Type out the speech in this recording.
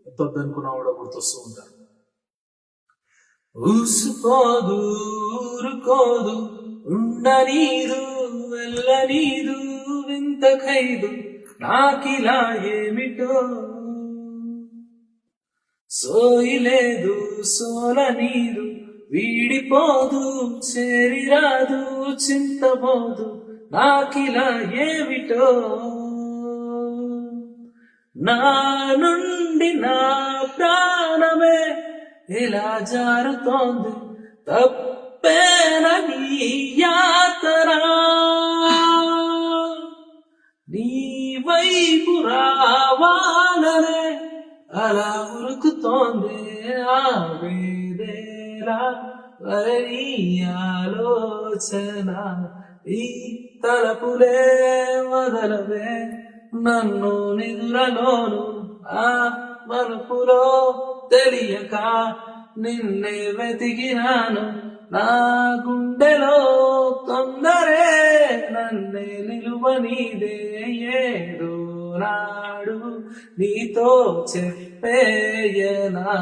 ఎంత వద్దనుకున్నా కూడా గుర్తొస్తూ ఉంటారు. ఊసుకోదు ఊరుకోదు ఉండనీదు వెళ్ళనీదు వింత ఖైదు నాకిలా ఏమిటో సోయిలేదు సోలనీదు వీడిపోదు చేరిరాదు చింతబోదు నాకిలా ఏమిటో నా నుండి నా ప్రాణమే ఎలా జారుతోంది తప్పేనని యాతన నీ వైపు రావాలనే అలా ఉరుకుతోంది ఆవేదేలా వరి ఆలోచన ఈ తలపులే వదలవే నన్ను నిదురలోను ఆ మలుపులో తెలియక నిన్నే వెతికినాను నా గుండెలో తొందరే నన్నే నిలువనీదే ఏదో నాడు నీతో చెప్పేయనా